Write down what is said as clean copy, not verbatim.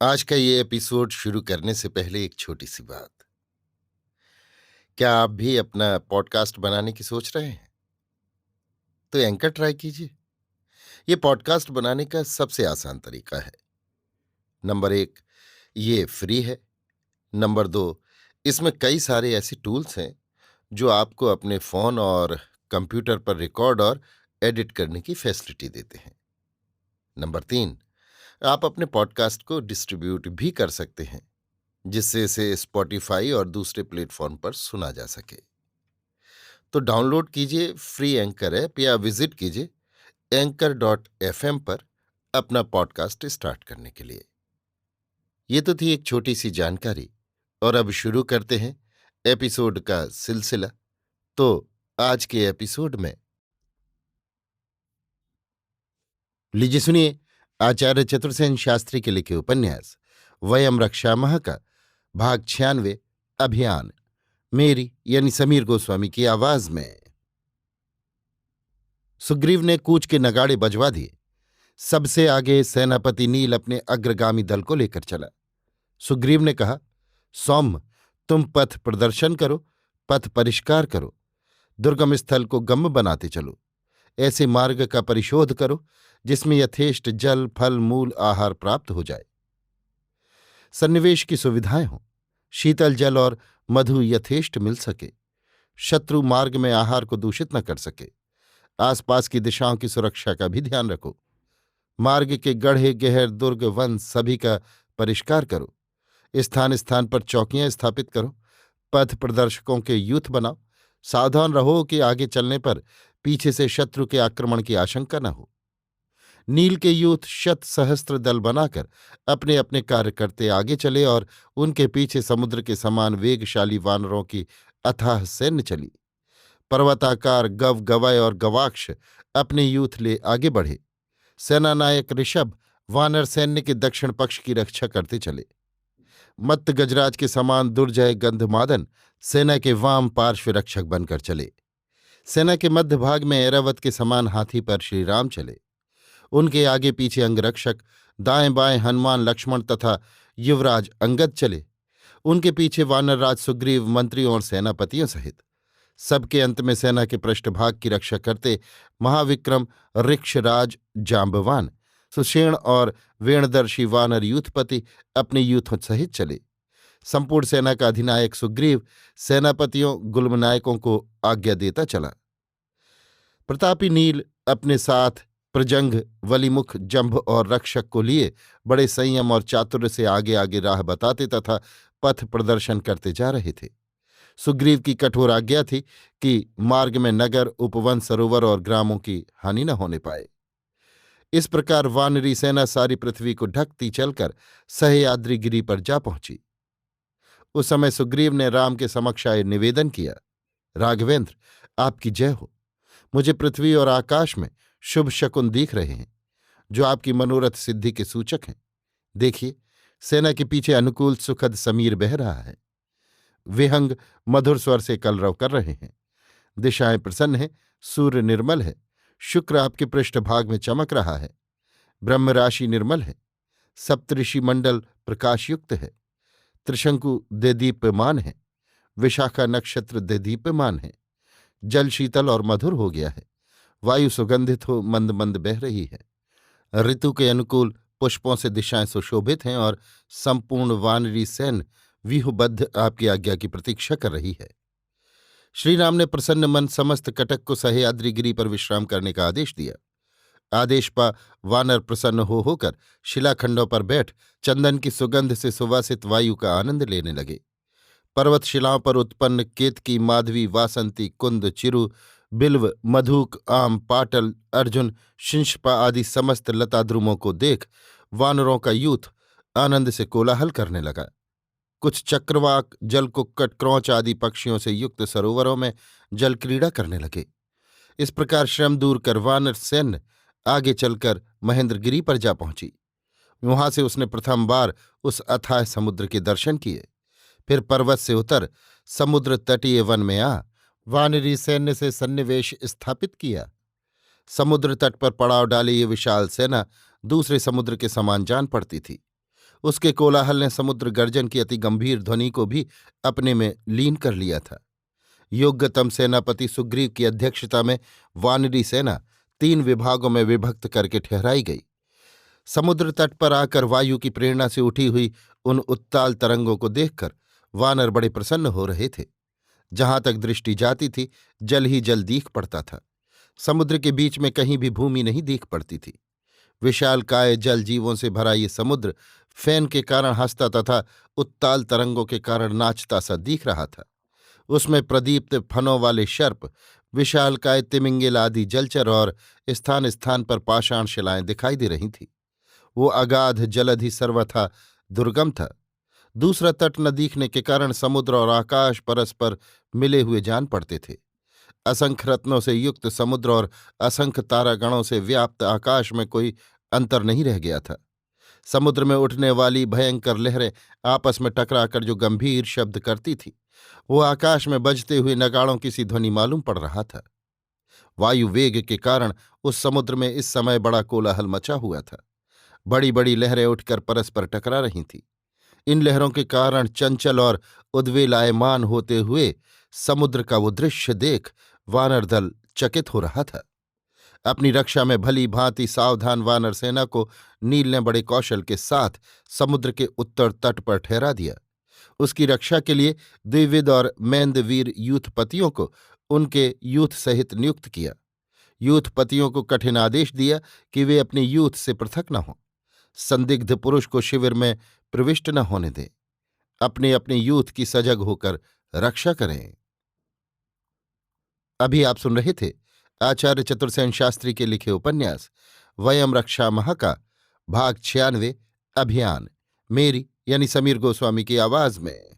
आज का ये एपिसोड शुरू करने से पहले एक छोटी सी बात। क्या आप भी अपना पॉडकास्ट बनाने की सोच रहे हैं? तो एंकर ट्राई कीजिए। ये पॉडकास्ट बनाने का सबसे आसान तरीका है। नंबर 1, ये फ्री है। नंबर 2, इसमें कई सारे ऐसे टूल्स हैं जो आपको अपने फोन और कंप्यूटर पर रिकॉर्ड और एडिट करने की फैसिलिटी देते हैं। नंबर 3, आप अपने पॉडकास्ट को डिस्ट्रीब्यूट भी कर सकते हैं, जिससे इसे स्पॉटिफाई और दूसरे प्लेटफॉर्म पर सुना जा सके। तो डाउनलोड कीजिए फ्री एंकर ऐप या विजिट कीजिए anchor.fm पर अपना पॉडकास्ट स्टार्ट करने के लिए। ये तो थी एक छोटी सी जानकारी, और अब शुरू करते हैं एपिसोड का सिलसिला। तो आज के एपिसोड में लीजिए सुनिए आचार्य चतुर्सेन शास्त्री के लिखे उपन्यास वयम रक्षामः का भाग 96, अभियान, मेरी यानी समीर गोस्वामी की आवाज में। सुग्रीव ने कूच के नगाड़े बजवा दिए। सबसे आगे सेनापति नील अपने अग्रगामी दल को लेकर चला। सुग्रीव ने कहा, सौम्य, तुम पथ प्रदर्शन करो, पथ परिष्कार करो, दुर्गम स्थल को गम्य बनाते चलो। ऐसे मार्ग का परिशोध करो जिसमें यथेष्ट जल, फल, मूल आहार प्राप्त हो जाए, सन्निवेश की सुविधाएं हों, शीतल जल और मधु यथेष्ट मिल सके, शत्रु मार्ग में आहार को दूषित न कर सके। आसपास की दिशाओं की सुरक्षा का भी ध्यान रखो। मार्ग के गढ़े, गहर, दुर्ग, वन सभी का परिष्कार करो। स्थान स्थान पर चौकियां स्थापित करो। पथ प्रदर्शकों के यूथ बनाओ। सावधान रहो कि आगे चलने पर पीछे से शत्रु के आक्रमण की आशंका न हो। नील के यूथ शत सहस्त्र दल बनाकर अपने अपने कार्य करते आगे चले और उनके पीछे समुद्र के समान वेगशाली वानरों की अथाह सैन्य चली। पर्वताकार गव, गवय और गवाक्ष अपने यूथ ले आगे बढ़े। सेनानायक ऋषभ वानर सैन्य के दक्षिण पक्ष की रक्षा करते चले। मत्त गजराज के समान दुर्जय गंधमादन सेना के वाम पार्श्व रक्षक बनकर चले। सेना के मध्य भाग में ऐरावत के समान हाथी पर श्रीराम चले। उनके आगे पीछे अंगरक्षक दाएं बाएं हनुमान, लक्ष्मण तथा युवराज अंगद चले। उनके पीछे वानरराज सुग्रीव मंत्रियों और सेनापतियों सहित। सबके अंत में सेना के पृष्ठभाग की रक्षा करते महाविक्रम ऋक्षराज जांबवान, सुषेण और वेणदर्शी वानर यूथपति अपने यूथों सहित चले। संपूर्ण सेना का अधिनायक सुग्रीव सेनापतियों, गुल्मनायकों को आज्ञा देता चला। प्रतापी नील अपने साथ प्रजंग, वलिमुख, जंभ और रक्षक को लिए बड़े संयम और चातुर्य से आगे आगे राह बताते तथा पथ प्रदर्शन करते जा रहे थे। सुग्रीव की कठोर आज्ञा थी कि मार्ग में नगर, उपवन, सरोवर और ग्रामों की हानि न होने पाए। इस प्रकार वानरी सेना सारी पृथ्वी को ढकती चलकर सह्याद्री गिरी पर जा पहुंची। उस समय सुग्रीव ने राम के समक्ष आए निवेदन किया, राघवेंद्र, आपकी जय हो। मुझे पृथ्वी और आकाश में शुभ शकुन दिख रहे हैं, जो आपकी मनोरथ सिद्धि के सूचक हैं। देखिए, सेना के पीछे अनुकूल सुखद समीर बह रहा है। विहंग मधुर स्वर से कलरव कर रहे हैं। दिशाएं प्रसन्न हैं, सूर्य निर्मल है, शुक्र आपके पृष्ठभाग में चमक रहा है, ब्रह्म राशि निर्मल है, सप्तऋषि मंडल प्रकाशयुक्त है, त्रिशंकु देदीप्यमान है, विशाखा नक्षत्र देदीप्यमान है, जल शीतल और मधुर हो गया है, वायु सुगंधित हो मंद मंद बह रही है, ऋतु के अनुकूल पुष्पों से दिशाएं सुशोभित हैं और संपूर्ण वानरी सैन्य व्यूहबद्ध आपकी आज्ञा की प्रतीक्षा कर रही है। श्रीराम ने प्रसन्न मन समस्त कटक को सह्याद्री गिरी पर विश्राम करने का आदेश दिया। आदेश पा वानर प्रसन्न हो होकर शिलाखंडों पर बैठ चंदन की सुगंध से सुवासित वायु का आनंद लेने लगे। पर्वत शिलाओं पर उत्पन्न केतकी, माधवी, वासंती, कुंद, चिरु, बिल्व, मधुक, आम, पाटल, अर्जुन, शिंशपा आदि समस्त लताद्रुमों को देख वानरों का यूथ आनंद से कोलाहल करने लगा। कुछ चक्रवाक, जलकुक्कट, क्रौच आदि पक्षियों से युक्त सरोवरों में जल क्रीड़ा करने लगे। इस प्रकार श्रम दूर कर वानर सैन्य आगे चलकर महेंद्रगिरी पर जा पहुंची। वहां से उसने प्रथम बार उस अथाह समुद्र के दर्शन किए। फिर पर्वत से उतर समुद्र तटीय वन में आ वानरी सैन्य से सन्निवेश स्थापित किया। समुद्र तट पर पड़ाव डाले ये विशाल सेना दूसरे समुद्र के समान जान पड़ती थी। उसके कोलाहल ने समुद्र गर्जन की अति गंभीर ध्वनि को भी अपने में लीन कर लिया था। योग्यतम सेनापति सुग्रीव की अध्यक्षता में वानरी सेना 3 विभागों में विभक्त करके ठहराई गई। समुद्र तट पर आकर वायु की प्रेरणा से उठी हुई उन उत्ताल तरंगों को देखकर वानर बड़े प्रसन्न हो रहे थे। जहां तक दृष्टि जाती थी जल ही जल दीख पड़ता था। समुद्र के बीच में कहीं भी भूमि नहीं दीख पड़ती थी। विशालकाय जल जीवों से भरा ये समुद्र फैन के कारण हंसता तथा उत्ताल तरंगों के कारण नाचता सा दिख रहा था। उसमें प्रदीप्त फनों वाले सर्प, विशालकाय तिमिंगिल आदि जलचर और स्थान स्थान पर पाषाण शिलाएं दिखाई दे रही थीं। वो अगाध जलधि सर्वथा दुर्गम था। दूसरा तट न दिखने के कारण समुद्र और आकाश परस्पर मिले हुए जान पड़ते थे। असंख्य रत्नों से युक्त समुद्र और असंख्य तारागणों से व्याप्त आकाश में कोई अंतर नहीं रह गया था। समुद्र में उठने वाली भयंकर लहरें आपस में टकराकर जो गंभीर शब्द करती थी, वो आकाश में बजते हुए नगाड़ों की सी ध्वनि मालूम पड़ रहा था। वायु वेग के कारण उस समुद्र में इस समय बड़ा कोलाहल मचा हुआ था। बड़ी बड़ी लहरें उठकर परस्पर टकरा रही थीं। इन लहरों के कारण चंचल और उद्वेलायमान होते हुए समुद्र का वो दृश्य देख वानर दल चकित हो रहा था। अपनी रक्षा में भली भांति सावधान वानर सेना को नील ने बड़े कौशल के साथ समुद्र के उत्तर तट पर ठहरा दिया। उसकी रक्षा के लिए द्विविद और मैंदवीर यूथपतियों को उनके यूथ सहित नियुक्त किया। यूथपतियों को कठिन आदेश दिया कि वे अपने यूथ से पृथक न हों, संदिग्ध पुरुष को शिविर में प्रविष्ट न होने दें, अपने अपने यूथ की सजग होकर रक्षा करें। अभी आप सुन रहे थे आचार्य चतुर्सेन शास्त्री के लिखे उपन्यास वयम रक्षामः का भाग 96 अभियान, मेरी यानी समीर गोस्वामी की आवाज में।